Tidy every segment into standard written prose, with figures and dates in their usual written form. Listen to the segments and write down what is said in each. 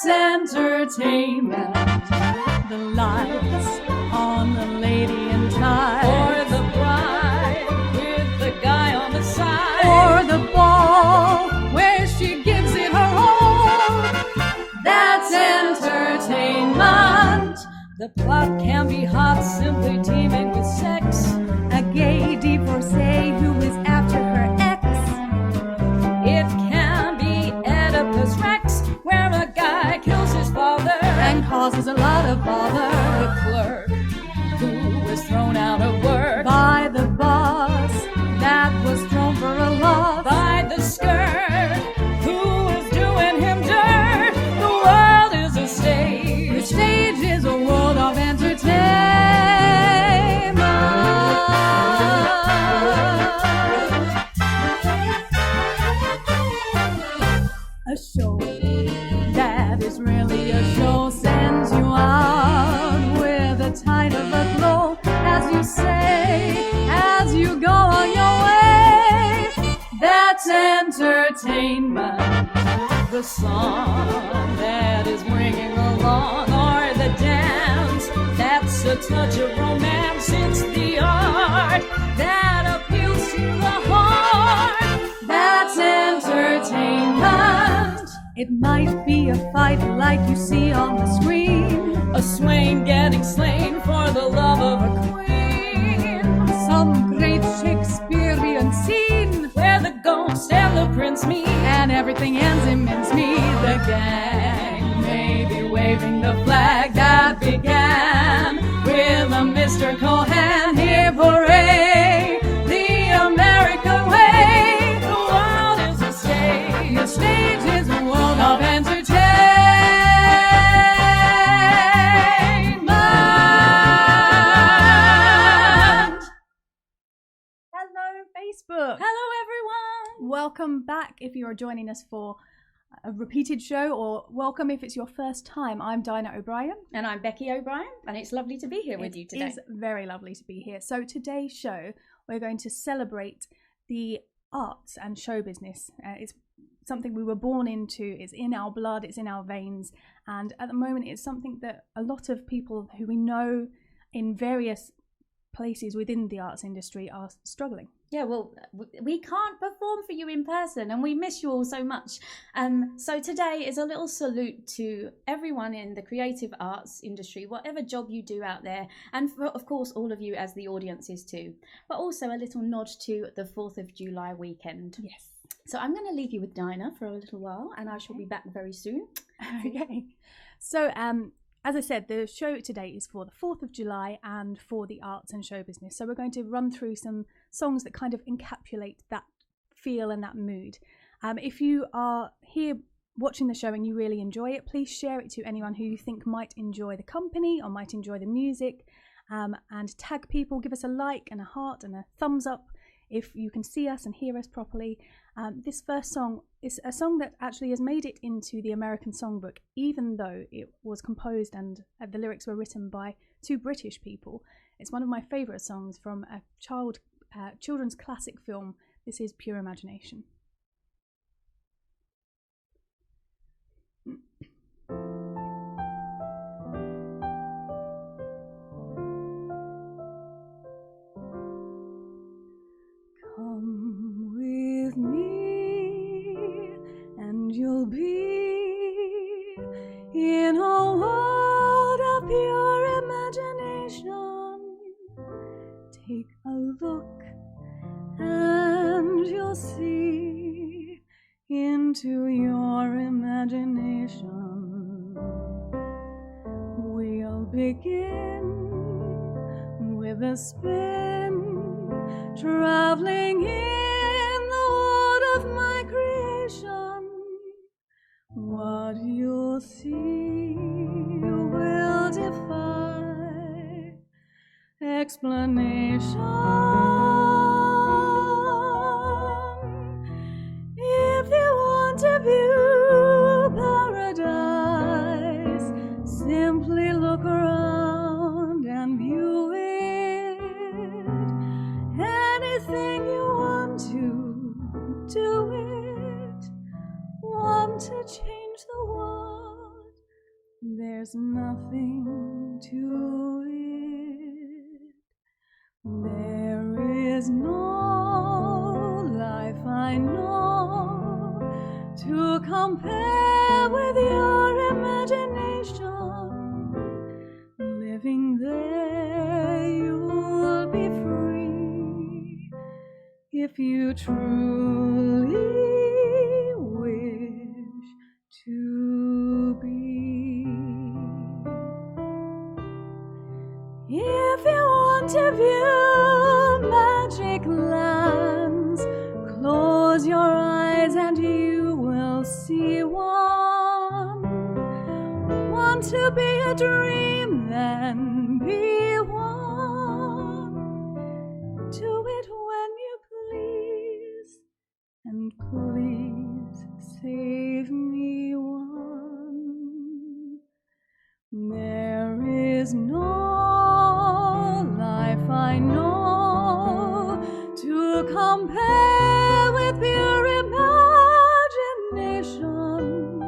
Entertainment, the lights on the lady in tights, or the bride with the guy on the side, or the ball where she gives it her all. That's entertainment. The plot can be hot, simply teeming with sex. A gay divorcee who is after her ex. It can be Oedipus Rex, where a guy kills his father and causes a lot of bother. The clerk who was thrown out of work by the boss that was thrown for a loss. By the skirt who is doing him dirt. The world is a stage. The stage is a world of entertainment. A show that is really a show sends you out with a tide of a glow, as you say, as you go on your way. That's entertainment. The song that is bringing along, or the dance that's a touch of romance. It's the art that appeals to the heart. That's entertainment. It might be a fight like you see on the screen, a swain getting slain for the love of a queen, some great Shakespearean scene where the ghost and the prince meet, and everything ends in mincemeat. The gang may be waving the flag that began with a Mr. Cohan. Here, hooray, the American way. The world is a stage. The stage is a world of entertainment. Hello, Facebook. Hello, everyone. Welcome back if you are joining us for a repeated show, or welcome if it's your first time. I'm Dinah O'Brien. And I'm Becky O'Brien, and it's lovely to be here with you today. It is very lovely to be here. So today's show, we're going to celebrate the arts and show business. It's something we were born into, it's in our blood, it's in our veins, and at the moment it's something that a lot of people who we know in various places within the arts industry are struggling. Yeah, well, we can't perform for you in person, and we miss you all so much. So today is a little salute to everyone in the creative arts industry, whatever job you do out there, and for, of course, all of you as the audiences too. But also a little nod to the 4th of July weekend. Yes. So I'm going to leave you with Dinah for a little while, and I shall be back very soon. Okay. So, as I said, the show today is for the 4th of July and for the arts and show business. So we're going to run through some songs that kind of encapsulate that feel and that mood. If you are here watching the show and you really enjoy it, please share it to anyone who you think might enjoy the company or might enjoy the music, and tag people. Give us a like and a heart and a thumbs up if you can see us and hear us properly. This first song is a song that actually has made it into the American Songbook, even though it was composed and the lyrics were written by 2 British people. It's one of my favourite songs from a children's classic film. This is Pure Imagination. Come with me and you'll be in a world of pure imagination. Take a look and you'll see into your imagination. We'll begin with a spin, traveling in the wood of my creation. What you'll see will defy explanation. If you want to view paradise, simply look around and view it. Anything you want to, do it. Want to change the world, there's nothing to it. There is no life I know to compare with your imagination. Living there, you'll be free if you truly wish to be. If you want to view magic lands, close your eyes and you will see one. Want to be a dream, then be one. Do it when you please, and please save me one. There is no life I know to compare with pure imagination.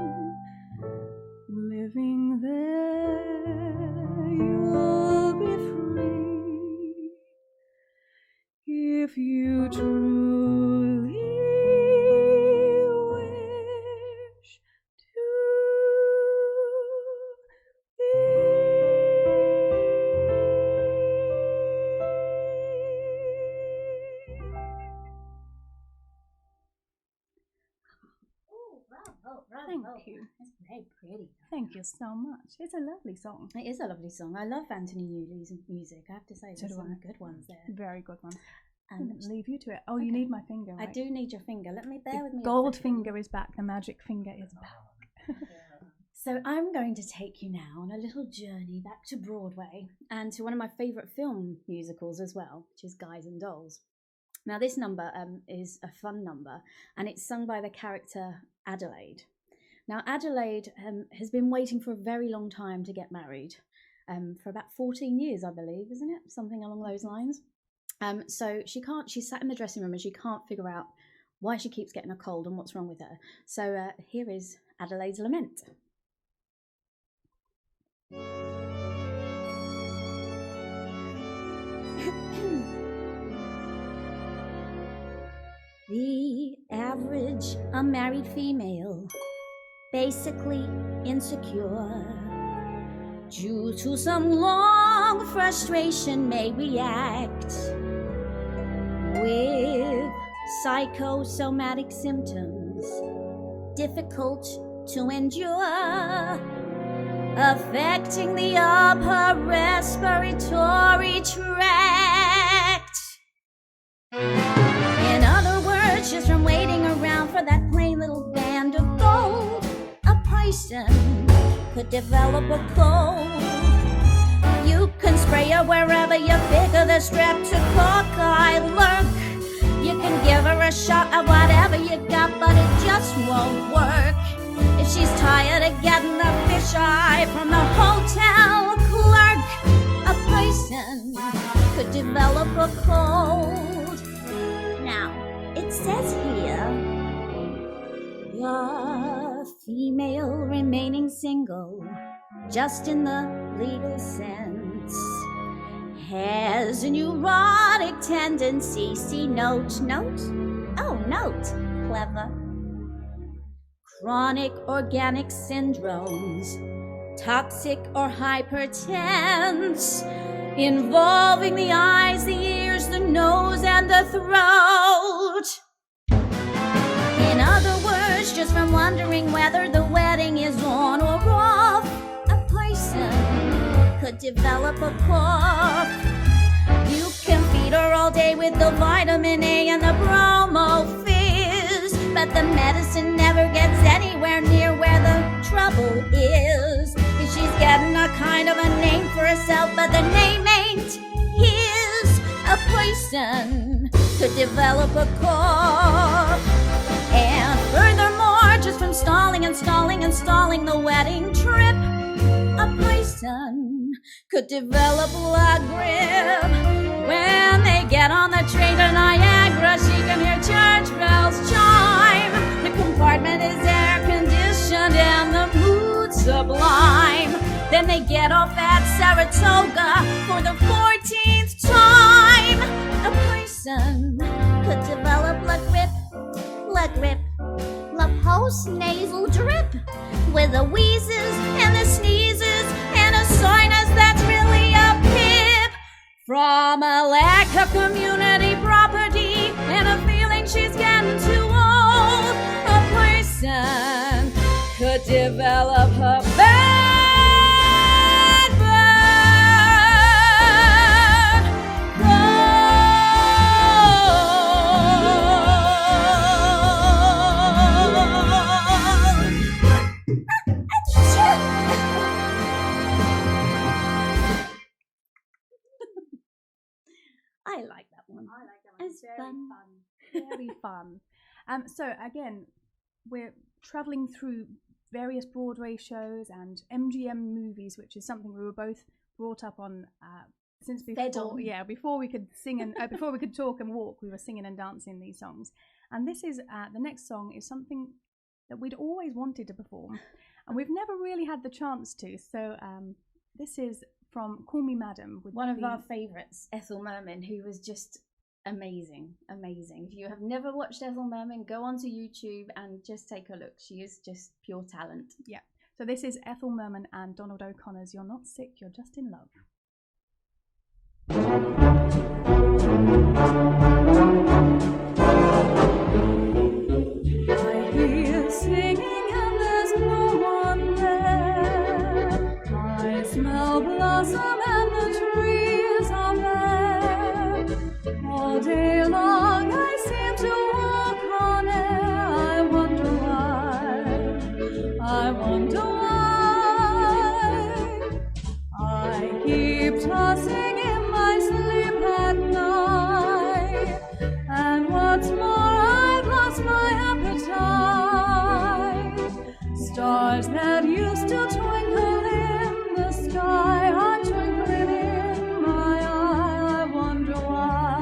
Living there, you'll be free if you truly wish to be. Thank you. That's very pretty. Thank you so much. It's a lovely song. It is a lovely song. I love Anthony Newley's music. I have to say, So there's do some I. good ones there. Very good one. I'm going to leave you to it. Oh, you Okay. need my finger, right? I do need your finger. Let me bear with me. The a gold second. finger is back. The magic finger is back. So I'm going to take you now on a little journey back to Broadway and to one of my favourite film musicals as well, which is Guys and Dolls. Now this number is a fun number, and it's sung by the character Adelaide. Now Adelaide has been waiting for a very long time to get married, for about 14 years, I believe, isn't it? Something along those lines. So she's sat in the dressing room and she can't figure out why she keeps getting a cold and what's wrong with her. So here is Adelaide's Lament. The average unmarried female, basically insecure, due to some long frustration, may react with psychosomatic symptoms difficult to endure, affecting the upper respiratory tract. In other words, just from waiting around for that plain little band of gold, a person could develop a cold. You can spray her wherever you figure the streptococci lurk. You can give her a shot of whatever you got, but it just won't work. If she's tired of getting a fisheye from the hotel clerk, a person could develop a cold. Now, it says here, you're female remaining single, just in the legal sense, has a neurotic tendency. See note? Oh, note. Clever. Chronic organic syndromes, toxic or hypertense, involving the eyes, the ears, the nose, and the throat. In other words, just from wondering whether the wedding is on or off, a person could develop a cough. the vitamin A and the bromo fizz, but the medicine never gets anywhere near where the trouble is. She's getting a kind of a name for herself, but the name ain't his. A person could develop a cough. And furthermore, just from stalling and stalling and stalling the wedding trip, a person could develop leg grip. When they get on the train to Niagara, she can hear church bells chime. The compartment is air conditioned and the mood sublime. Then they get off at Saratoga for the 14th time. A person could develop leg grip, la post-nasal drip, with the wheezes and the sneezes and a sinus that's really a pip. From a lack of community property and a feeling she's getting too old, a person could develop a bad I like that one. It's Very fun. So again, we're traveling through various Broadway shows and MGM movies, which is something we were both brought up on since before. Yeah, before we could sing and before we could talk and walk, we were singing and dancing these songs. And this is the next song is something that we'd always wanted to perform, and we've never really had the chance to. So this is from Call Me Madam, with one of our favourites, Ethel Merman, who was just amazing. If you have never watched Ethel Merman, go onto YouTube and just take a look. She is just pure talent. Yeah. So this is Ethel Merman and Donald O'Connor's You're Not Sick, You're Just in Love. I hear singing and there's no one there. I smell blossom and the trees are bare. All day long I seem to walk on air. I wonder why. I keep tossing in my sleep at night, and what's more, I've lost my appetite. Stars that used to twinkle in the sky are twinkling in my eye. I wonder why.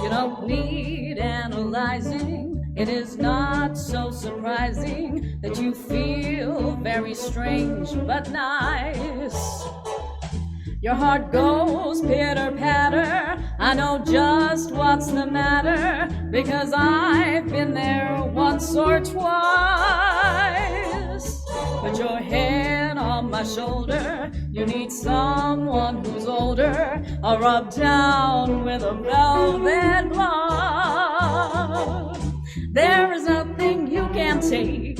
You don't need analyzing. It is not so surprising that you feel very strange but nice. Your heart goes pitter-patter. I know just what's the matter, because I've been there once or twice. Put your head on my shoulder. You need someone who's older. I'll rub down with a velvet glove. There is nothing you can take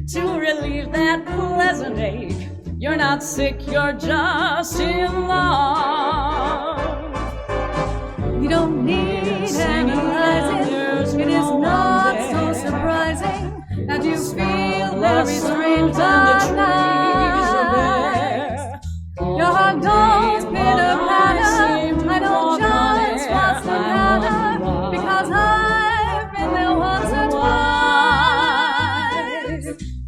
to relieve that pleasant ache. You're not sick, you're just in love. You don't need analyzing. It is not so surprising that you feel very strange at night. Your heart goes pitter-patter. I know just what's the matter, because I've been there once or twice.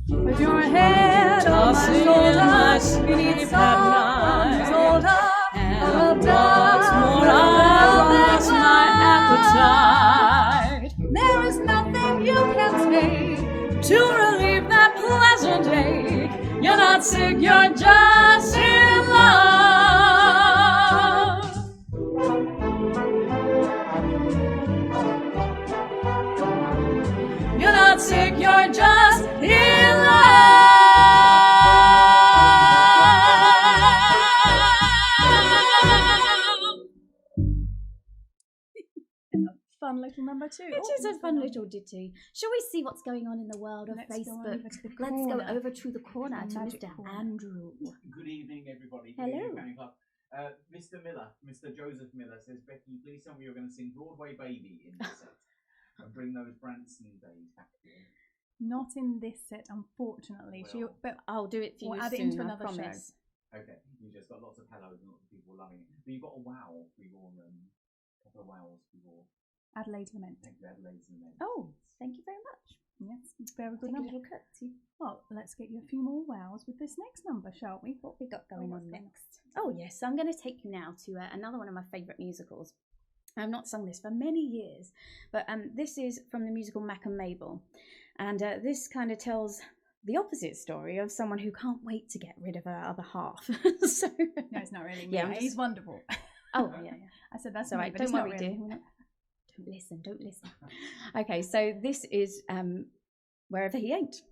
With your head on my shoulder, you need someone who's older. And what's more, I've lost my appetite. There is nothing you can take to relieve that pleasant ache. You're not sick, you're just in love. You're not sick, you're just in love. Fun little number two. It is a fun little ditty. Shall we see what's going on in the world of Facebook? Let's go over to the corner to Mr. Andrew. Good evening, everybody. Hello. Good evening, Bangkok. Mr. Miller, Mr. Joseph Miller says, Becky, please tell me you're going to sing Broadway Baby in this set and bring those Branson days back to you. Not in this set, unfortunately. Well, But I'll do it for we'll you add it soon, into I another show. promise. Okay, you just got lots of hellos and lots of people loving it. But you've got a wow before a couple of wows before. Adelaide Lament. Thank you, Adelaide Lament. Oh, thank you very much. Yes, very good Take a number. little curtsy. Well, let's get you a few more wows with this next number, shall we? What we got going what's on that? next? Oh yes, I'm going to take you now to another one of my favourite musicals. I've not sung this for many years, but this is from the musical Mac and Mabel, and this kind of tells the opposite story of someone who can't wait to get rid of her other half. So No, it's not really. Yeah, Yeah, he's wonderful. oh yeah, I said that's all me, right. but Don't it's not worry, really. dear. Don't listen. Okay, so this is Wherever He Ain't.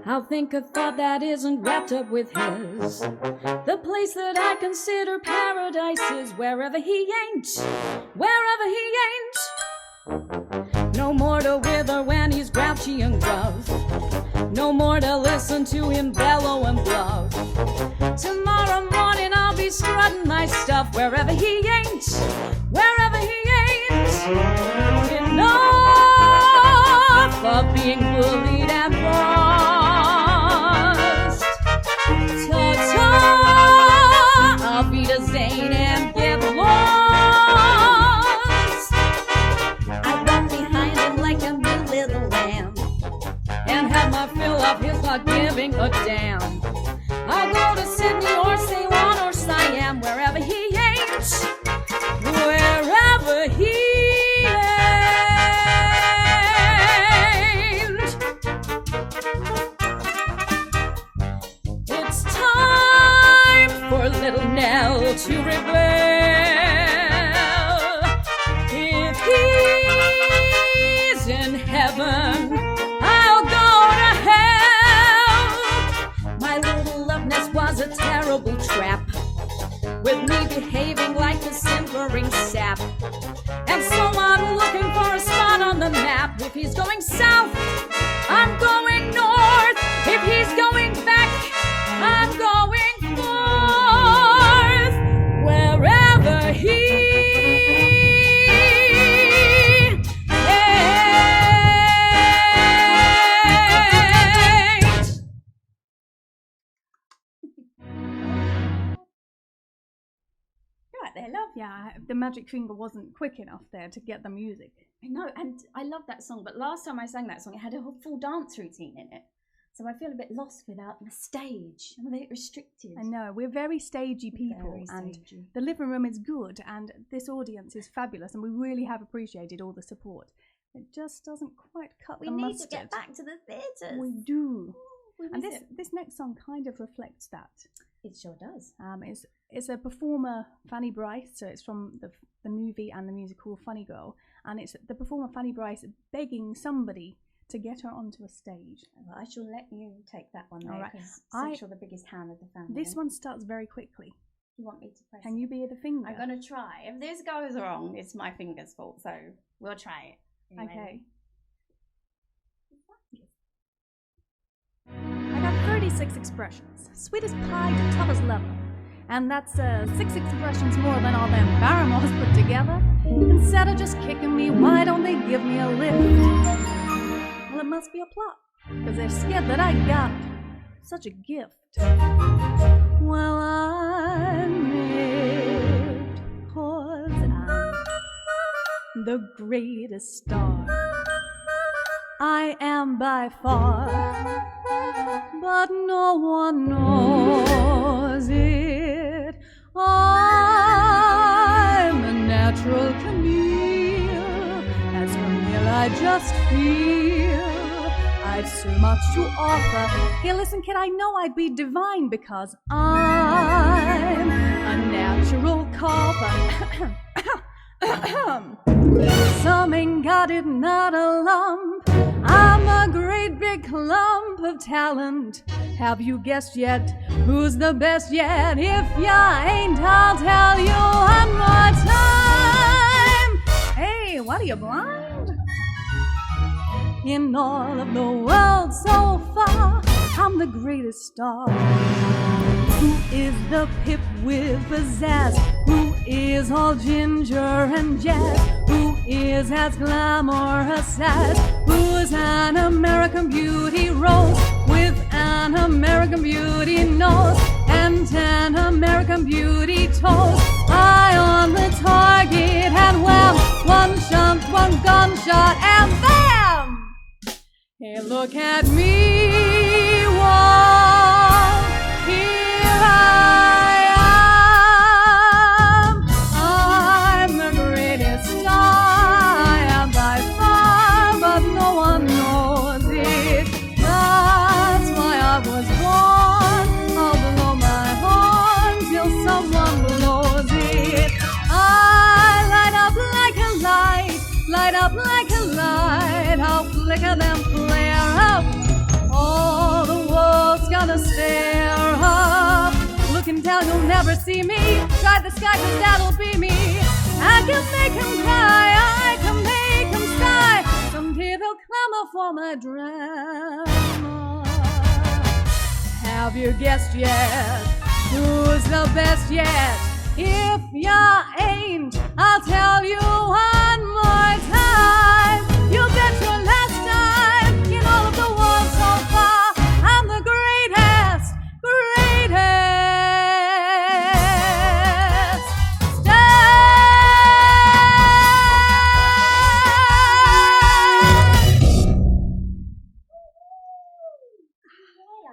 I'll think a thought that isn't wrapped up with his. The place that I consider paradise is wherever he ain't. Wherever he ain't. No more to wither when he's grouchy and gruff. No more to listen to him bellow and bluff. Tomorrow morning I'll be strutting my stuff wherever he ain't. Wherever he ain't. Enough of being bullied and bossed. Ta-ta, I'll be the Zane and get lost. I run behind him like a new little lamb and have my fill of his not giving a damn. I'll go to Sydney or Ceylon or Siam, wherever he ain't. Wherever he ain't. It's time for little Nell to rebel. If he's in heaven, I'll go to hell. My little love nest was a terrible trap, with me behaving like a simpering sap. And so I'm looking for a spot on the map. If he's going south, I'm going north. If he's going back, I'm going forth. Wherever he ain't. Right there, love. Yeah, the magic finger wasn't quick enough there to get the music. I know, and I love that song, but last time I sang that song, it had a whole full dance routine in it. So I feel a bit lost without the stage. I'm a bit restricted. I know, we're very stagey people, Very and stagey. the living room is good, and this audience is fabulous, and we really have appreciated all the support. It just doesn't quite cut We the need mustard. to get back to the theatres. We do. We And miss this it. this next song kind of reflects that. It sure does. It's a performer, Fanny Bryce, so it's from the movie and the musical Funny Girl, and it's the performer Fanny Bryce begging somebody to get her onto a stage. Well, I shall let you take that one All there, right. because I- you're the biggest hand of the family. This one starts very quickly. You want me to press Can it? you be the finger? I'm going to try. If this goes wrong, it's my finger's fault, so we'll try it. Are you Okay. ready? I got 36 expressions, sweet as pie to tough as leather. And that's 6 expressions more than all them Barrymores put together. Instead of just kicking me, why don't they give me a lift? Well, it must be a plot, because they're scared that I got such a gift. Well, I'm miffed, 'cause I'm the greatest star. I am by far, but no one knows it. I'm a natural Camille. As Camille, I just feel I've so much to offer. Here, listen, kid, I know I'd be divine because I'm a natural cougher. Some ain't got it, not a lump. I'm a great big clump of talent. Have you guessed yet who's the best yet? If ya ain't, I'll tell you one more time. Hey, what are you, blind? in all of the world so far. I'm the greatest star. Who is the pip with pizzazz? Who is all ginger and jazz? Who is as glamorous as? Who's an American beauty rose with an American beauty nose and an American beauty toes? Eye on the target and wham! One shot, one gunshot, and bam! Hey, look at me, walk, here I am. I'm the greatest star, I am by far, but no one knows it. That's why I was born. I'll blow my horn till someone blows it. I light up like a light, light up like a light. I'll flicker them flare up. All the world's gonna stare up. Looking down, you'll never see me. Try the sky, 'cause that'll be me. I can make him cry, I can make him sigh. Someday they'll clamor for my drama. Have you guessed yet? Who's the best yet? If you ain't, I'll tell you one more time. You'll bet your last time in all of the world so far. I'm the greatest, greatest star.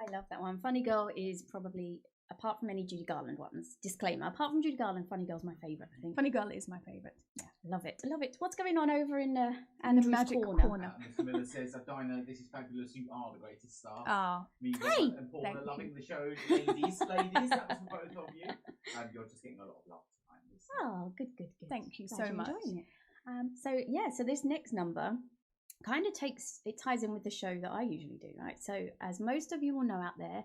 I love that one. Funny Girl is probably, apart from any Judy Garland ones, disclaimer, apart from Judy Garland, Funny Girl's my favourite, I think. Funny Girl is my favourite. Yeah, love it, love it. What's going on over in the Andrew's magic corner. Mr. Miller says, Dinah, this is fabulous. You are the greatest star. Oh, Me Hey! and Paul Thank are loving you. the show. Ladies, ladies, that was for both of you. You're just getting a lot of love tonight. Oh, good, good, good. thank you Glad so you're much. enjoying it. So this next number kind of ties in with the show that I usually do, right? So as most of you will know out there,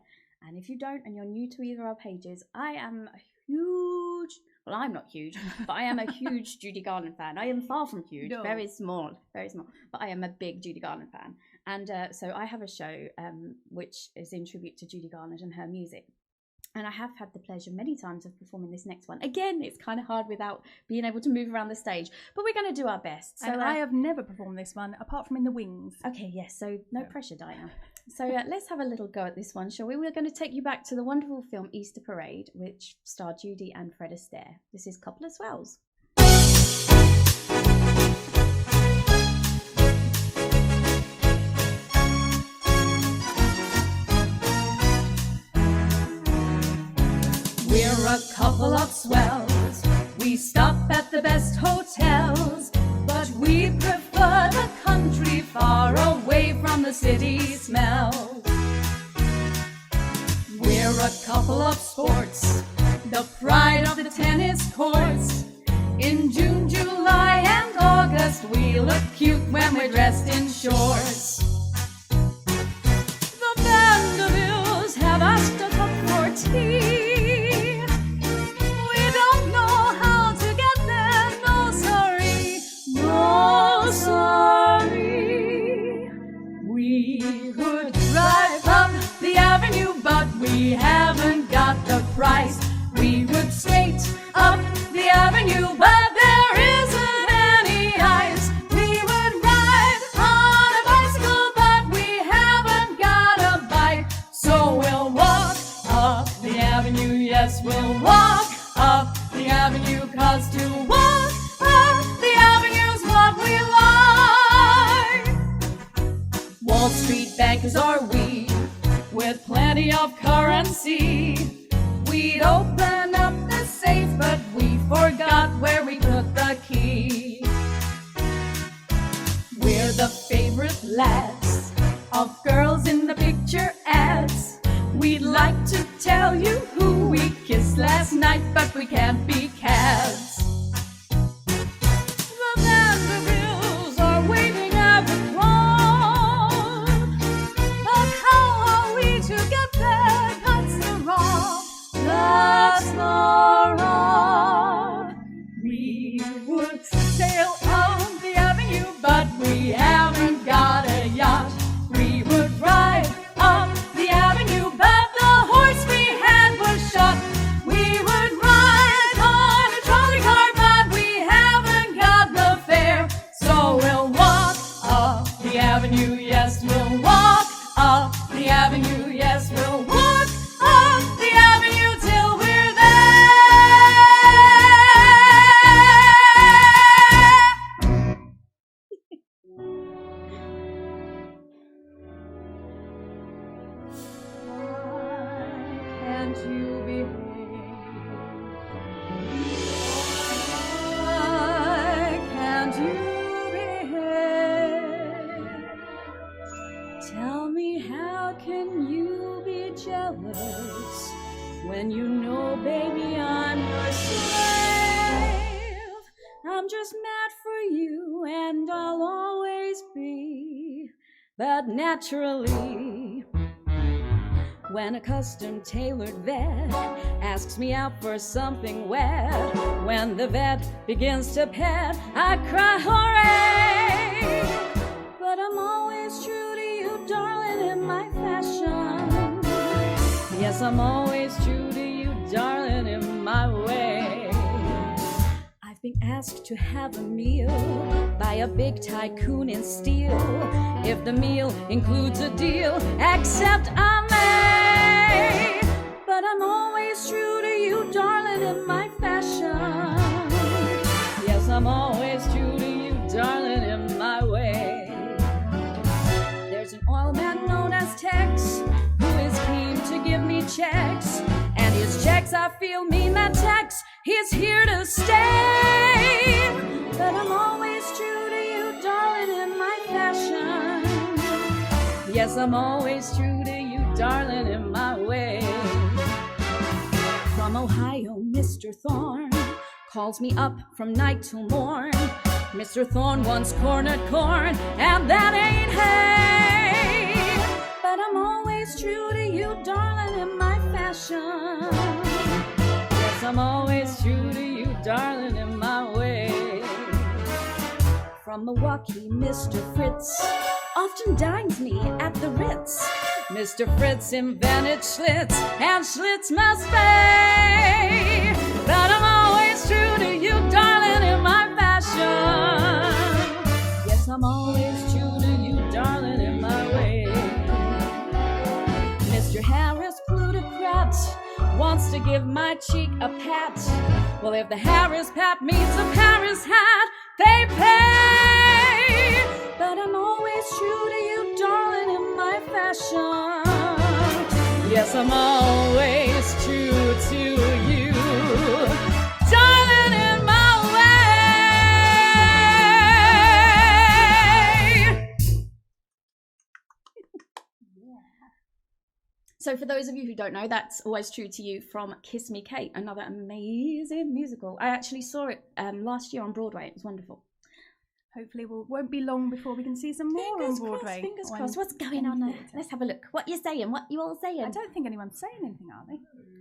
and if you don't and you're new to either of our pages, I am a huge, well, I'm not huge, but I am a huge Judy Garland fan. I am far from huge, No. very small, but I am a big Judy Garland fan. And so I have a show which is in tribute to Judy Garland and her music. And I have had the pleasure many times of performing this next one. Again, it's kind of hard without being able to move around the stage, but we're going to do our best. So And I have never performed this one, apart from in the wings. Okay, yes, so no Yeah. pressure, Dinah. So let's have a little go at this one, shall we? We're going to take you back to the wonderful film Easter Parade, which starred Judy and Fred Astaire. This is Couple of Swells. We're a couple of swells. We stop at the best hotels, but we prefer the country far away from the city smells. We're a couple of sports, the pride of the tennis courts. In June, July, and August, we look cute when we're dressed in shorts. The Vanderbilts have asked us up for tea. We don't know how to get there, no sorry, no sorry. We could drive up the avenue, but we haven't got the price. We would skate up the avenue, but there isn't any ice. We would ride on a bicycle, but we haven't got a bike. So we'll walk up the avenue, yes, we'll walk up the avenue, 'cause to walk up the avenue's what we like. Wall Street bankers are we, with plenty of currency. We'd open up the safe, but we forgot where we put the key. We're the favorite lads of girls in the picture ads. We'd like to tell you who we kissed last night, but we can't be cads. The Vanderbilts are waiting at the club, but how are we to get there? That's the rub. That's the rub. We would sail up the avenue, but we haven't got a avenue, yes, we'll walk up the avenue, yes, we'll walk up the avenue till we're there. Can't you can't you behave? Tell me, how can you be jealous when you know, baby, I'm your slave? I'm just mad for you, and I'll always be. But naturally, when a custom tailored vet asks me out for something wet, when the vet begins to pet, I cry hooray! But I'm always true to you, darling, in my fashion. Yes, I'm always true to you, darling, in my way. I've been asked to have a meal by a big tycoon in steel. If the meal includes a deal, accept I may. But I'm always true to you, darling, in my fashion. Yes, I'm always true to you, darling, in my way. There's an oil man known as Tex who is keen to give me checks, and his checks I feel mean that Tex, he's here to stay. But I'm always true to you, darling, in my fashion. Yes, I'm always true to you, darling, in my way. From Ohio, Mr. Thorne calls me up from night till morn. Mr. Thorne once cornered corn, and that ain't hay. But I'm always true to you, darling, in my fashion. Yes, I'm always true to you, darling, in my way. From Milwaukee, Mr. Fritz often dines me at the Ritz. Mr. Fritz invented Schlitz, and Schlitz must pay. But I'm always true to you, darling, in my fashion. Yes, I'm always true to you, darling, in my way. Mr. Harris, plutocrat, wants to give my cheek a pat. Well, if the Harris pat meets a Paris hat, they pay. But I'm always true to you, darling, in my fashion. Yes, I'm always true to you, darling, in my way. So for those of you who don't know, that's Always True to You from Kiss Me Kate, another amazing musical. I actually saw it last year on Broadway. It was wonderful. Hopefully won't be long before we can see some more on Broadway. Fingers crossed. What's going on there? Let's have a look. What you saying? What you all saying? I don't think anyone's saying anything, are they?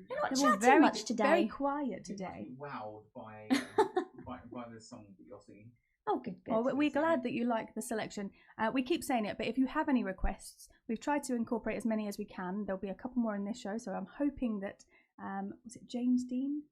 They're not They're all chatting much today. Very quiet today. Wowed by the song that you're singing. Oh, good. Well, we're glad that you like the selection. We keep saying it, but if you have any requests, we've tried to incorporate as many as we can. There'll be a couple more in this show, so I'm hoping that, was it James Dean?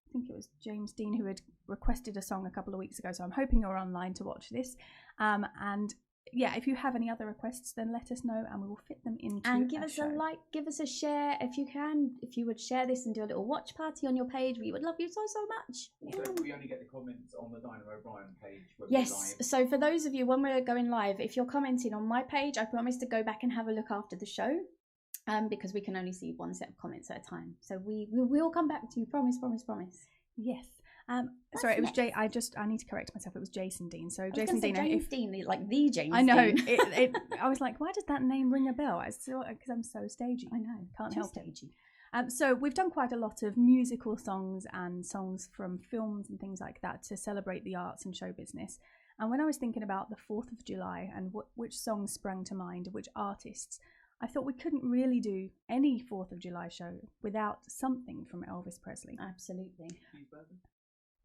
I think it was James Dean who had requested a song a couple of weeks ago, so I'm hoping you're online to watch this. And yeah, if you have any other requests, then let us know and we will fit them into and give us show. a like, give us a share if you can. If you would share this and do a little watch party on your page, we would love you so much. Also, we only get the comments on the Dinah O'Brien page. Yes, so for those of you, when we're going live, if you're commenting on my page, I promise to go back and have a look after the show. Because we can only see one set of comments at a time. So we will come back to you. Promise. Yes. Sorry, it was Jay. I need to correct myself. It was Jason Dean. So Jason Dean. James Dean, like the James. I know. Dean. I was like, why does that name ring a bell? Because I'm so stagey. I know. Can't Too help stagey. it. So we've done quite a lot of musical songs and songs from films and things like that to celebrate the arts and show business. And when I was thinking about the 4th of July and which songs sprang to mind, which artists, I thought we couldn't really do any 4th of July show without something from Elvis Presley. Absolutely.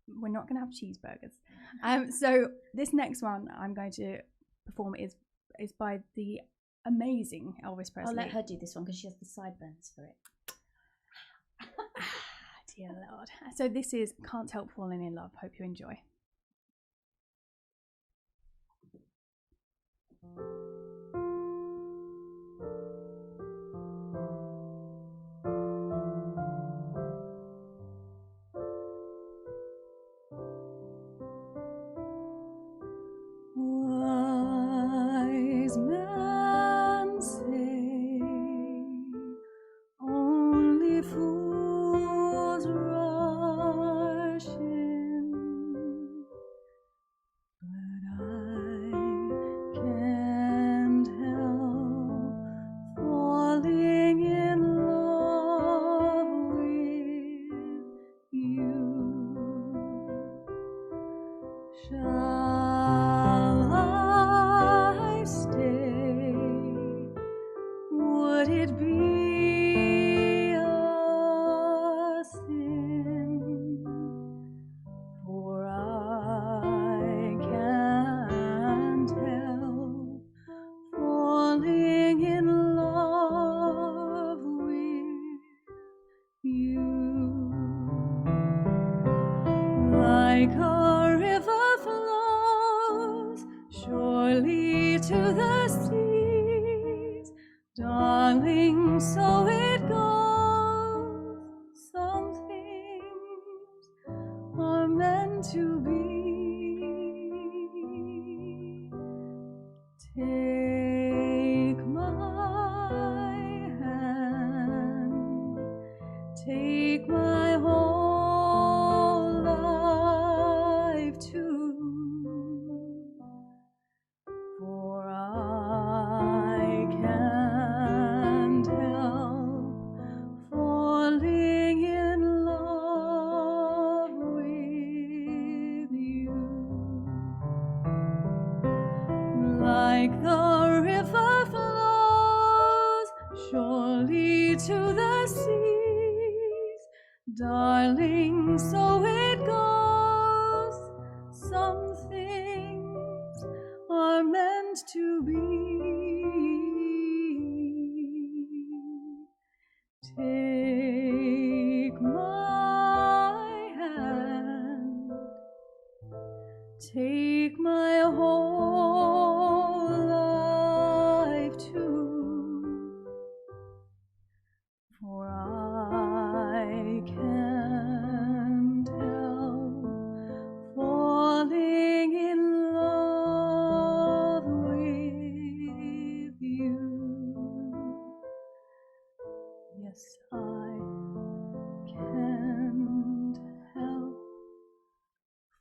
We're not going to have cheeseburgers. So this next one I'm going to perform is by the amazing Elvis Presley. I'll let her do this one because she has the sideburns for it. Dear Lord. So this is Can't Help Falling in Love. Hope you enjoy. surely to the seas, darling, so it goes. Some things are meant to be. Take my hand, take my whole life too, for I can't help falling in love with you. Like the river flows surely to the seas, darling, so it goes. Some things are meant to be. Take my hand, take my whole life too, for I can't help falling in love with you. Yes, I can't help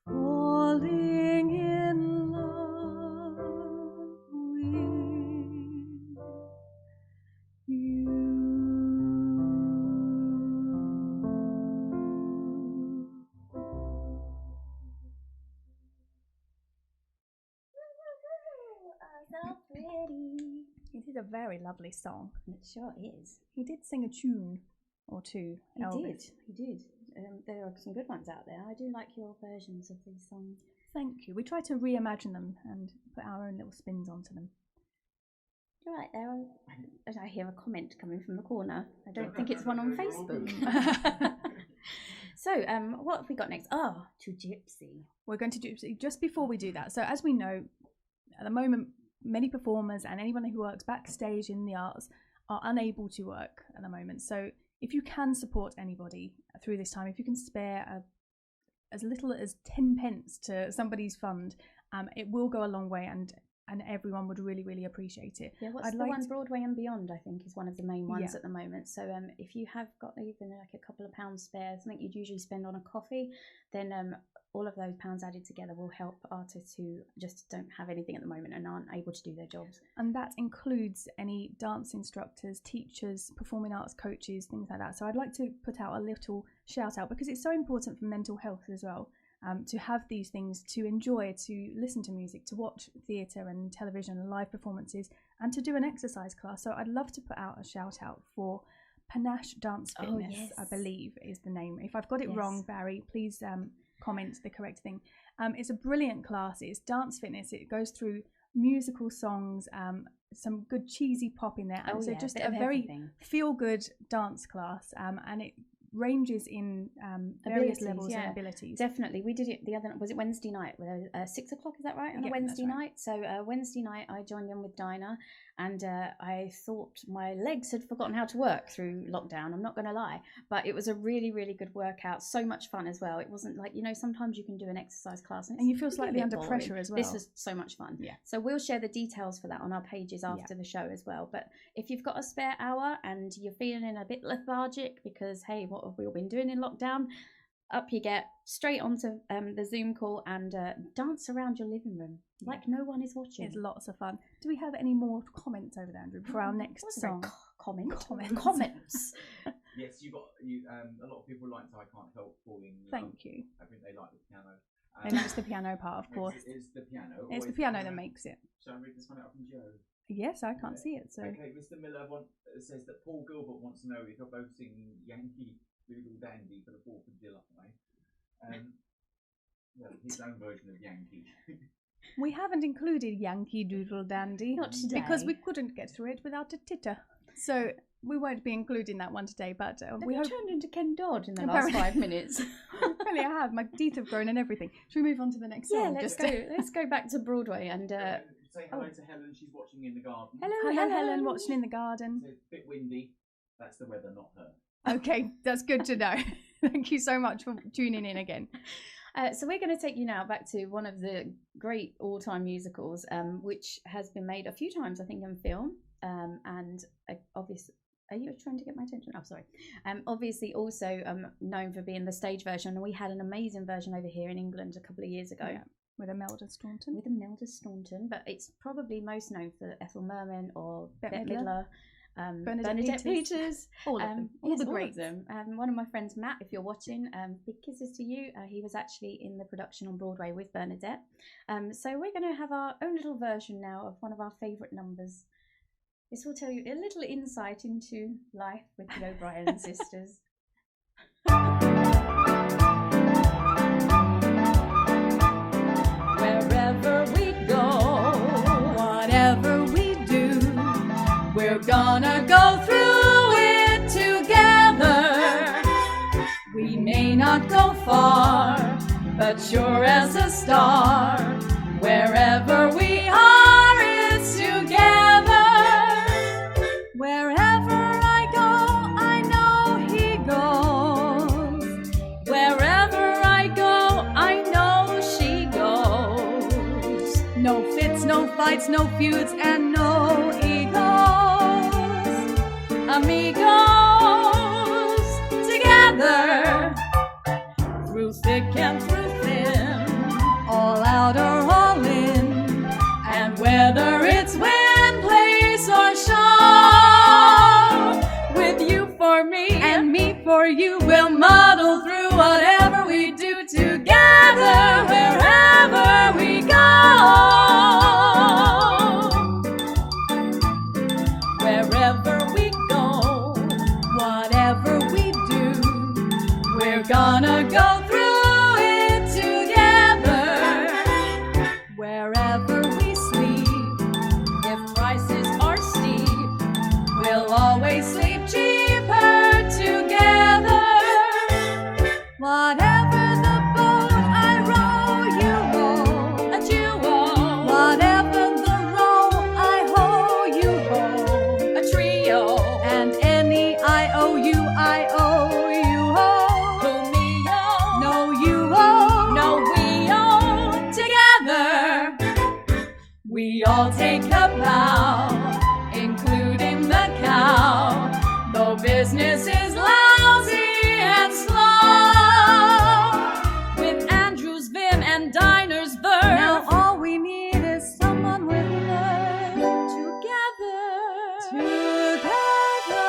falling in love with you. So pretty. He did a very lovely song. It sure is. He did sing a tune or two. He Elvis. did. There are some good ones out there. I do like your versions of these songs. Thank you. We try to reimagine them and put our own little spins onto them. You're right there. I hear a comment coming from the corner. I don't think it's one on Facebook. So, what have we got next? Oh, to Gypsy. We're going to do just before we do that. So, as we know, at the moment, many performers and anyone who works backstage in the arts are unable to work at the moment. So, if you can support anybody through this time, if you can spare as little as 10 pence to somebody's fund, it will go a long way, and everyone would really, really appreciate it. Yeah, what's the one? Broadway and Beyond, I think, is one of the main ones at the moment. So if you have got even like a couple of pounds spare, something you'd usually spend on a coffee, then all of those pounds added together will help artists who just don't have anything at the moment and aren't able to do their jobs. And that includes any dance instructors, teachers, performing arts coaches, things like that. So I'd like to put out a little shout out, because it's so important for mental health as well. To have these things, to enjoy, to listen to music, to watch theatre and television and live performances, and to do an exercise class. So I'd love to put out a shout out for Panache Dance Fitness, Oh, yes. I believe is the name. If I've got it wrong, Barry, please comment the correct thing. It's a brilliant class. It's dance fitness. It goes through musical songs, some good cheesy pop in there. And so just a very feel-good dance class, and it ranges in various levels and abilities. Definitely. We did it was it Wednesday night? 6 o'clock, is that right? On a Wednesday night? So Wednesday night I joined in with Dinah, and I thought my legs had forgotten how to work through lockdown, I'm not going to lie. But it was a really, really good workout. So much fun as well. It wasn't like, sometimes you can do an exercise class and you feel slightly under pressure as well. This was so much fun. Yeah. So we'll share the details for that on our pages after the show as well. But if you've got a spare hour and you're feeling a bit lethargic because, hey, what have we all been doing in lockdown? Up you get, straight onto the Zoom call, and dance around your living room like no one is watching. It's lots of fun. Do we have any more comments over there, Andrew, for our next song? Comments. Yes, you got a lot of people liked I Can't Help Falling. Thank you. I think they like the piano. And it's the piano part, of course. It's the piano. It's the piano that makes it. Shall I read this one out from Joe? Yes, I can't see it. So okay, Mr. Miller says that Paul Gilbert wants to know if you're both singing Yankee Doodle Dandy for the 4th of July. Well, his own version of Yankee. We haven't included Yankee Doodle Dandy Not today, because we couldn't get through it without a titter. So we won't be including that one today. But we hope turned into Ken Dodd in the last 5 minutes. Apparently, I have. My teeth have grown and everything. Should we move on to the next song? Yeah, let's go back to Broadway and. say hello to Helen. She's watching in the garden. Hello, Helen, watching in the garden. It's a bit windy. That's the weather, not her. Okay, that's good to know. Thank you so much for tuning in again. So we're going to take you now back to one of the great all-time musicals, which has been made a few times, I think, in film. And obviously, are you trying to get my attention? Oh, sorry. Obviously, also known for being the stage version. And we had an amazing version over here in England a couple of years ago. Yeah. With Imelda Staunton. With Imelda Staunton, but it's probably most known for Ethel Merman or Bette Bette Midler. Midler. Bernadette Peters, all of them, all yes, the all greats. of them. One of my friends, Matt, if you're watching, big kisses to you. He was actually in the production on Broadway with Bernadette. So we're going to have our own little version now of one of our favourite numbers. This will tell you a little insight into life with the O'Brien sisters. Wherever we go, whatever we do, we're gonna go through it together. We may not go far, but sure as a star. Wherever we are, it's together. Wherever I go, I know he goes. Wherever I go, I know she goes. No fits, no fights, no feuds, and no egos. Amigos, together, through thick and through thin, All out or all in. and whether it's wind, place, or show, with you for me And me for you, we'll muddle through whatever we do together, wherever we go. Wherever we go, whatever we do. we're gonna go through it together. Wherever we sleep, If prices are steep, we'll always sleep cheaper together. whatever the boat I row, you row. A duo, Whatever the row I hoe, you hoe. a trio, And any I owe you, I owe you owe. Romeo, No, you owe. no, we owe together. We all take a bow, including the cow, though business is lousy and slow. With Andrew's Vim and Dinah's Verve, Now all we need is someone with love. together, Together.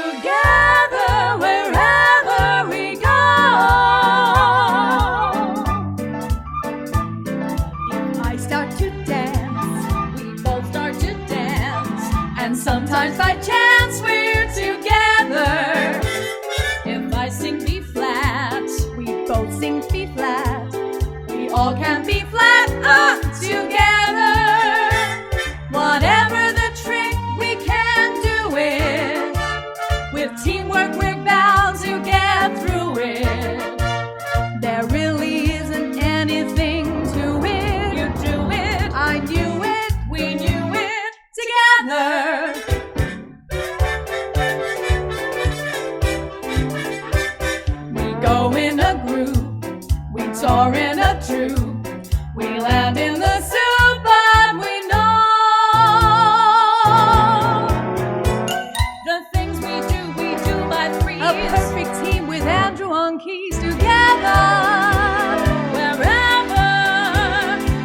together, wherever we go. If I start to dance, We both start to dance, and sometimes by chance we're together. If I sing B flat, we both sing B flat. we all can be flat together. Whatever the trick, we can do it. With teamwork, we're bound to get through it. There really isn't anything to it. You do it, I knew it. we knew it together. We go in a group, we tour in a troupe, we land in the soup, but we know the things we do by threes. A perfect team with Andrew on keys together. Wherever,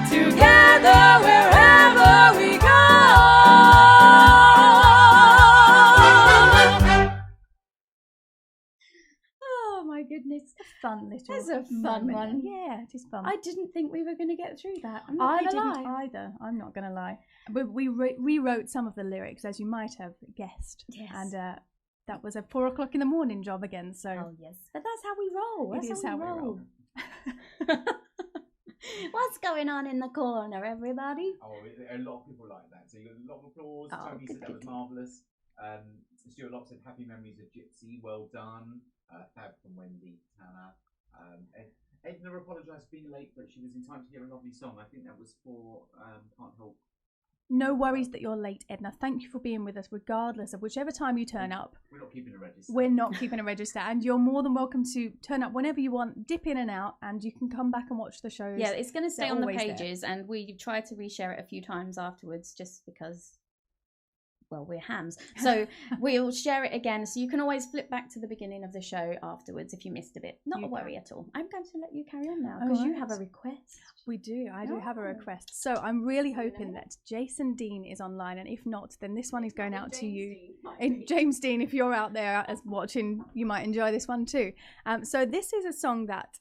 together, wherever we go. Oh my goodness. Fun little. That's a fun moment. one. Yeah, it is fun. I didn't think we were going to get through that. I'm I not gonna didn't lie. either. I'm not going to lie. But we rewrote some of the lyrics, as you might have guessed. Yes. And that was a 4 o'clock in the morning job again. So Oh yes, but that's how we roll. It is how we roll. What's going on in the corner, everybody? Oh, a lot of people like that. So you got a lot of applause. Oh, Tony good, said that was good. marvellous. Stuart Locke said happy memories of Gypsy. Well done. Fab from Wendy Tanner. Edna apologised for being late, but she was in time to hear a lovely song. I think that was for Can't Help. No worries that you're late, Edna. Thank you for being with us, regardless of whichever time you turn up. We're not keeping a register. We're not keeping a register, and you're more than welcome to turn up whenever you want, dip in and out, and you can come back and watch the shows. Yeah, it's going to stay They're on the always pages, and we try to reshare it a few times afterwards, just because, well, we're hams. So we'll share it again, so you can always flip back to the beginning of the show afterwards if you missed a bit. Not a worry at all. I'm going to let you carry on now, because you have a request. We do. I do have a request. So I'm really hoping that Jason Dean is online, and if not, then this one is going out to you. James Dean, if you're out there as watching, you might enjoy this one too. So this is a song that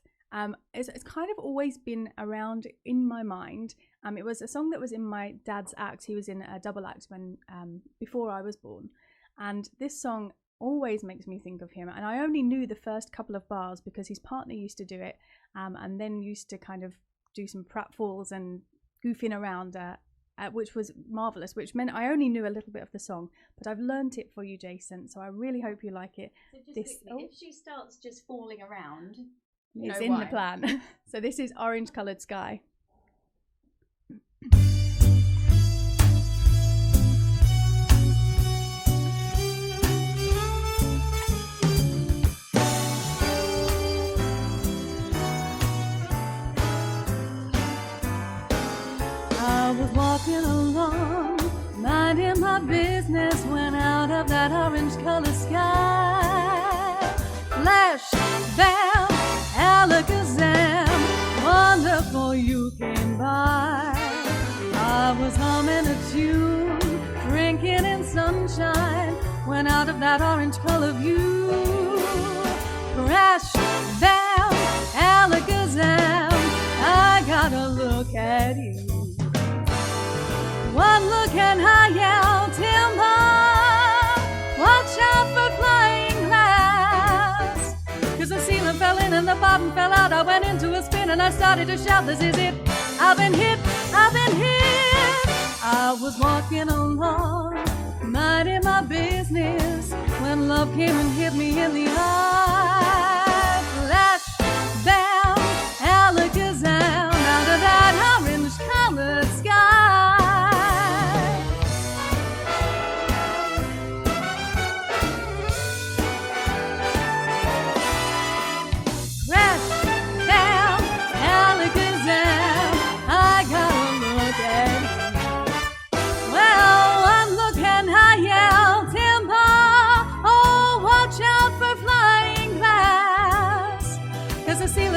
it's kind of always been around in my mind. It was a song that was in my dad's act. He was in a double act when before I was born, and this song always makes me think of him. And I only knew the first couple of bars because his partner used to do it, and then used to kind of do some pratfalls and goofing around, which was marvelous, which meant I only knew a little bit of the song, but I've learnt it for you, Jason, so I really hope you like it. So just quickly, if she starts just falling around, it's in the plan. So this is Orange Coloured Sky. I was walking along, minding my business, when out of that orange colored sky, flash, bam, alakazam, wonderful you came by. I was humming a tune, drinking in sunshine, when out of that orange color view, crash, bam, alakazam, I gotta look at you. One look and I yelled, timber, watch out for flying glass. 'Cause the ceiling fell in and the bottom fell out. I went into a spin and I started to shout, this is it. I've been hit, I've been hit. I was walking along, minding my business, when love came and hit me in the eye. Flash, bam, alakazam, out of that orange colored sky.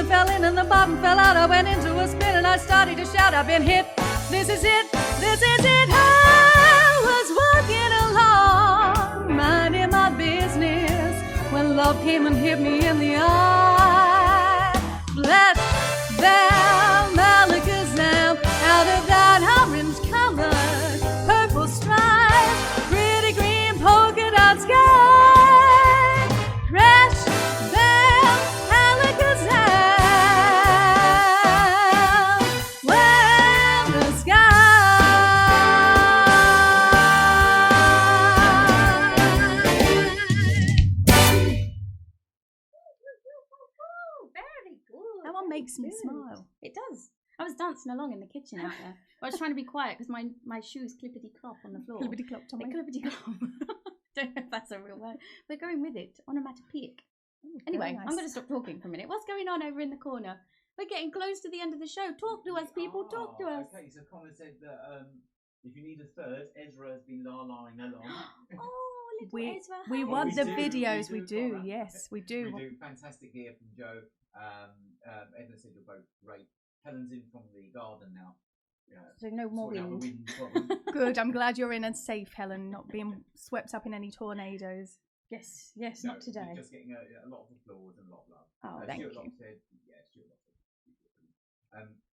Fell in and the bottom fell out. I went into a spin and I started to shout, I've been hit, this is it, this is it. I was walking along, minding my business, when love came and hit me in the eye. Flash, bam, alakazam, out of that orange colored purple stripe, pretty green polka dot sky. Crash, bam, alakazam. Makes me smile. It does. I was dancing along in the kitchen out there. I was trying to be quiet because my shoes clippity clop on the floor. Clippity clop, Tommy. Clippity clop. Don't know if that's a real word. We're going with it. Onomatopoeic. Anyway, nice. I'm going to stop talking for a minute. What's going on over in the corner? We're getting close to the end of the show. Talk to us, people. Talk to us. Okay, so Connor said that if you need a third, Ezra has been la-laing along. Oh, little Ezra. We want the videos. We do. Yes, we do. We do. Fantastic here from Joe. Edna said you're both great. Helen's in from the garden now. So no more wind. Good. I'm glad you're in and safe, Helen, not being swept up in any tornadoes. Yes, no, not today. Just getting a lot of applause and a lot of love. Oh, thank you. Said,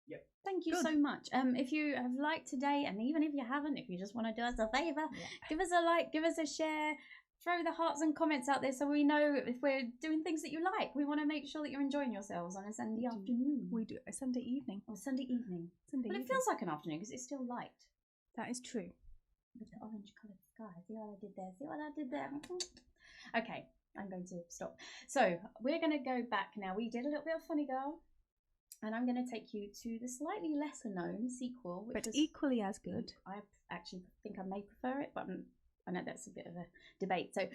yep. Thank you so much. If you have liked today, and even if you haven't, if you just want to do us a favour, give us a like, give us a share. Throw the hearts and comments out there so we know if we're doing things that you like. We want to make sure that you're enjoying yourselves on a Sunday afternoon. We do. A Sunday evening. Or Sunday evening. It feels like an afternoon because it's still light. That is true. With the orange coloured sky. See what I did there? See what I did there? Okay. I'm going to stop. So we're going to go back now. We did a little bit of Funny Girl, and I'm going to take you to the slightly lesser known sequel, which But was equally as good. I actually think I may prefer it, but I know that's a bit of a debate. So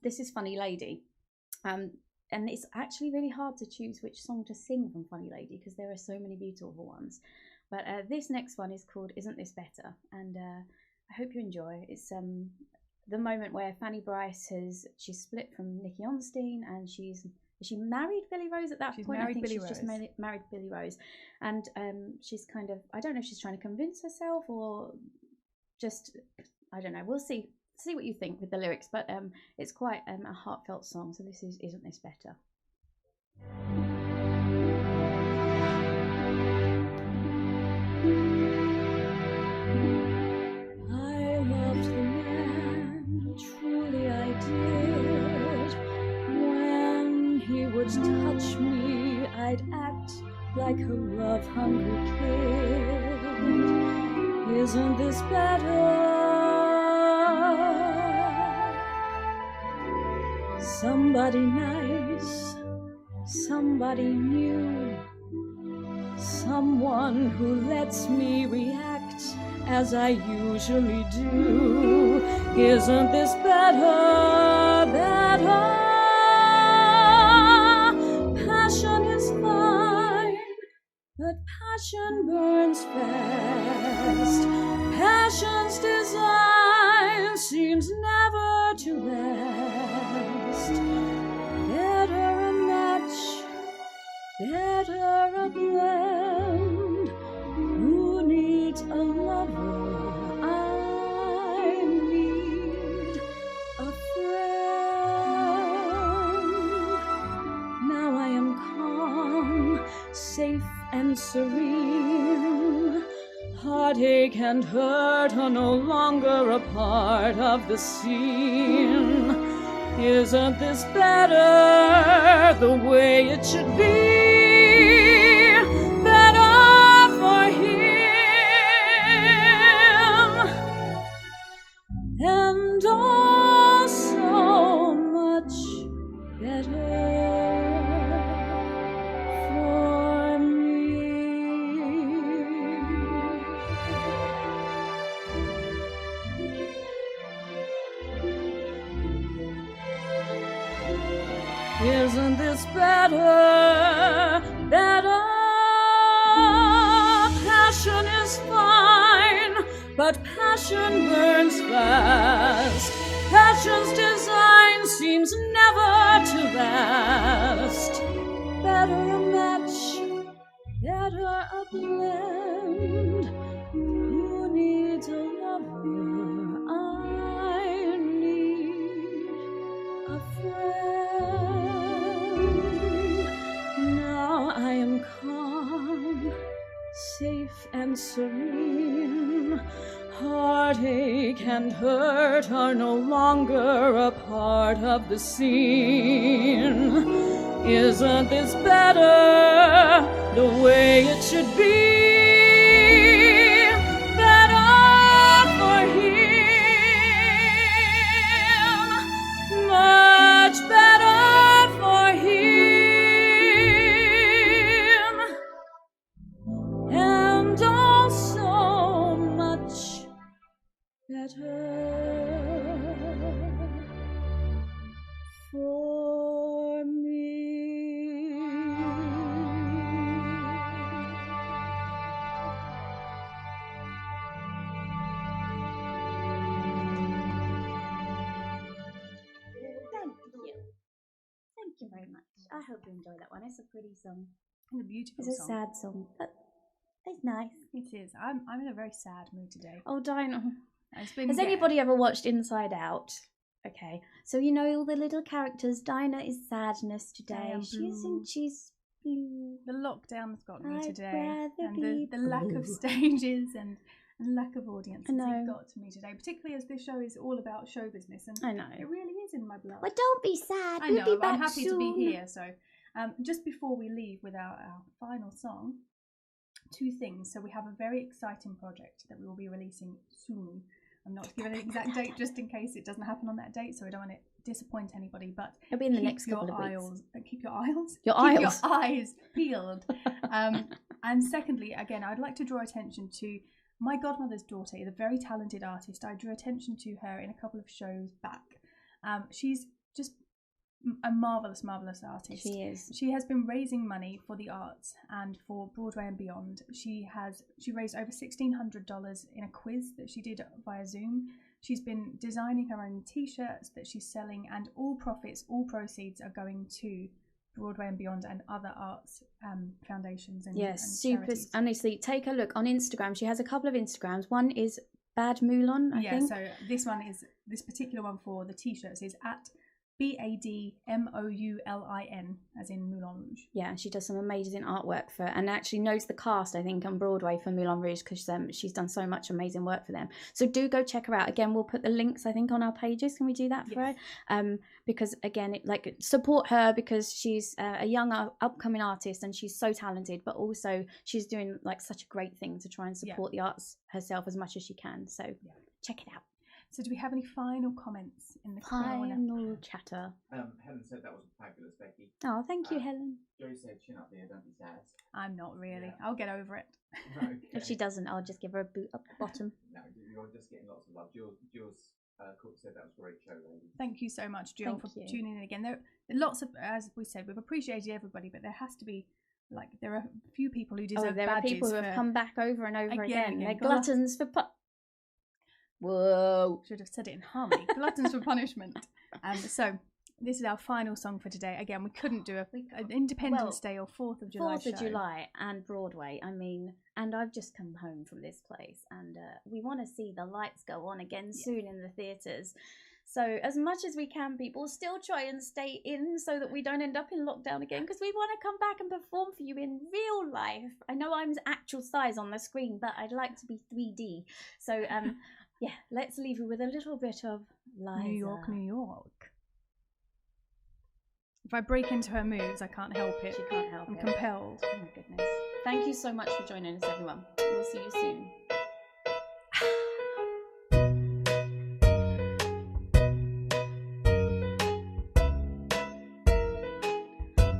this is Funny Lady. And it's actually really hard to choose which song to sing from Funny Lady because there are so many beautiful ones. But this next one is called Isn't This Better? And I hope you enjoy. It's the moment where Fanny Bryce she's split from Nikki Onstein, and she married Billy Rose at that point? I think she's just married Billy Rose. And she's kind of, I don't know if she's trying to convince herself or just, I don't know. We'll see what you think with the lyrics, but it's quite a heartfelt song. So this is Isn't This Better? I loved the man, truly I did. When he would touch me, I'd act like a love-hungry kid. Isn't this better? Somebody nice, somebody new, someone who lets me react as I usually do. Isn't this better, better? Passion is fine, but passion burns fast. Passion's design seems never to last. Better a match, better a blend. Who needs a lover? I need a friend. Now I am calm, safe and serene. Heartache and hurt are no longer a part of the scene. Isn't this better, the way it should be? Better for him, and also much better for me. Isn't this better, better? Passion is fine, but passion burns fast. Passion's design seems never to last. Better a match, better a blend. Who needs a lover? I need a friend. Now I am calm, safe and serene. Heartache and hurt are no longer a part of the scene. Isn't this better, the way it should be? Better for him, much better for him, and also much better for me. Thank you very much. I hope you enjoy that one. It's a pretty song. It's a beautiful It's a song. sad song, but it's nice. It is. I'm in a very sad mood today. Oh, Dinah. It's been, Has anybody ever watched Inside Out? Okay, so you know all the little characters. Dinah is sadness today. She's blue. The lockdown's got me I'd today, rather and be the lack of blue. stages and lack of audiences. I know. It got to me today, particularly as this show is all about show business, and I know. it really is in my blood. Well, don't be sad. I We'll know, be but I'm back happy soon. to be here. So, just before we leave with our final song, two things. So we have a very exciting project that we will be releasing soon. I'm not giving an exact date just in case it doesn't happen on that date, so I don't want it disappoint anybody, but It'll be in the keep next couple your of weeks. keep your aisles, Your keep aisles. your eyes peeled. And secondly, again, I'd like to draw attention to my godmother's daughter is a very talented artist. I drew attention to her in a couple of shows back. She's just a marvelous artist. She is. She has been raising money for the arts and for Broadway and beyond. She raised over $1,600 in a quiz that she did via Zoom. She's been designing her own t-shirts that she's selling, and all proceeds are going to Broadway and beyond and other arts foundations and Yes, and super. charities. Honestly, take a look on Instagram. She has a couple of Instagrams. One is Bad Moulin, I think. So this particular one for the t-shirts is at BADMOULIN, as in Moulin Rouge. Yeah, and she does some amazing artwork for, and actually knows the cast, I think, on Broadway for Moulin Rouge, because she's done so much amazing work for them. So do go check her out. Again, we'll put the links, I think, on our pages. Can we do that for her? Because again, support her, because she's a young upcoming artist and she's so talented, but also she's doing such a great thing to try and support the arts herself as much as she can. So check it out. So do we have any final comments in the Final chatter? Helen said that was fabulous, Becky. Oh, thank you, Helen. Joe said, chin up there, don't be sad. I'm not really. Yeah. I'll get over it. Okay. If she doesn't, I'll just give her a boot up the bottom. No, you're just getting lots of love. Jules Cook said that was a great show, lady. Thank you so much, Jill, Thank for you. tuning in again. There are lots of, as we said, we've appreciated everybody, but there has to be, there are a few people who deserve there badges are people who have come back over and over again. They're gluttons for Whoa. Should have said it in harmony. Gluttons for punishment. So this is our final song for today. Again, we couldn't do an Independence Day or 4th of July 4th of July and Broadway. I mean, and I've just come home from this place, and we want to see the lights go on again soon in the theatres. So as much as we can, people, still try and stay in so that we don't end up in lockdown again, because we want to come back and perform for you in real life. I know I'm actual size on the screen, but I'd like to be 3D. So yeah, let's leave you with a little bit of Liza. New York, New York. If I break into her moves, I can't help it. She can't help it. I'm compelled. Oh my goodness. Thank you so much for joining us, everyone. We'll see you soon.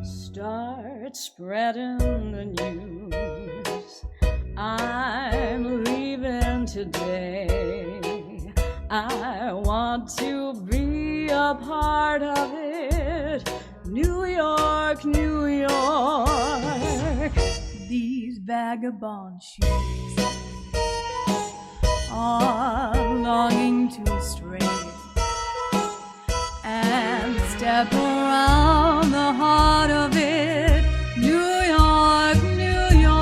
Start spreading the news. I'm leaving today. I want to be a part of it. New York, New York. These vagabond shoes are longing to stray and step around the heart of it. New York, New York.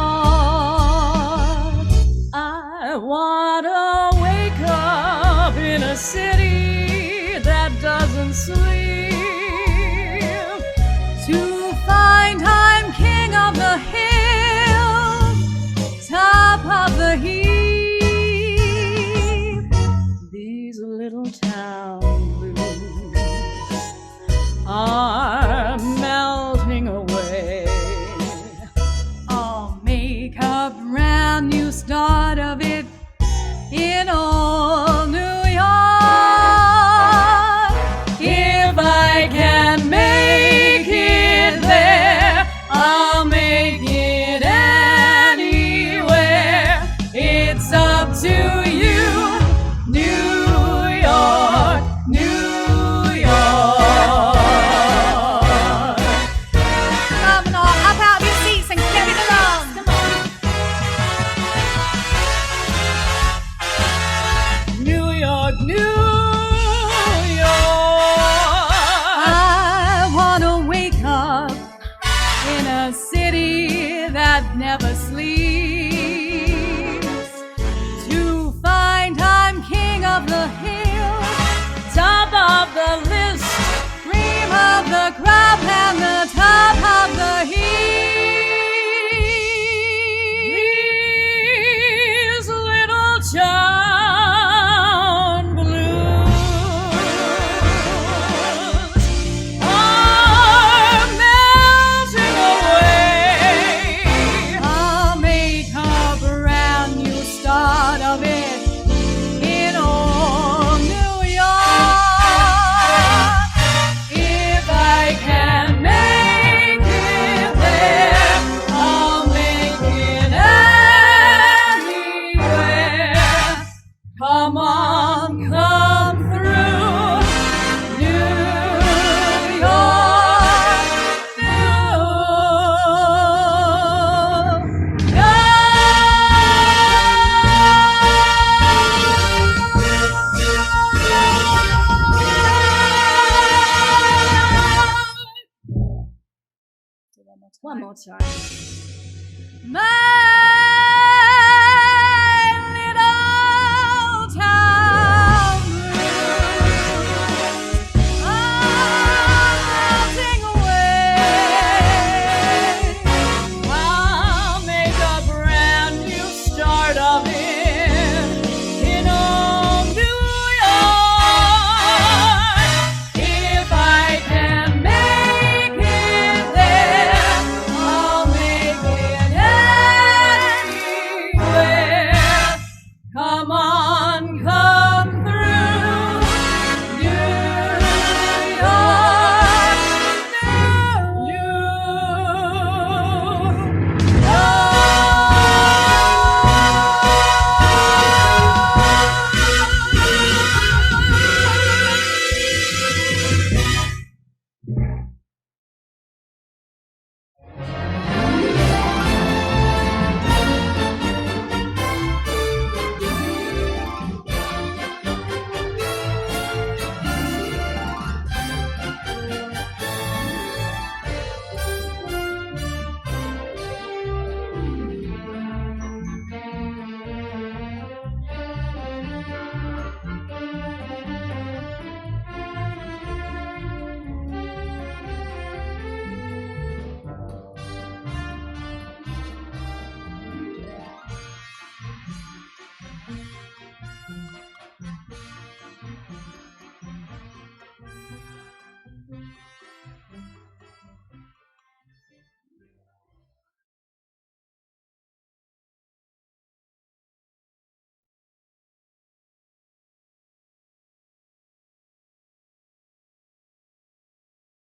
I want to wake up in a city that doesn't sleep, to find I'm king of the hill, top of the heap. These little town blues are melting away. I'll make a brand new start of it in old New York. If I can make it there, I'll make it anywhere. It's up to you, New York, New York. Come on, up out of your seats and get it along. Come on. New York, New York. I wanna wake up in a city that never sleeps, to find I'm king of the hill, top of the list, cream of the crop and the top of the heap.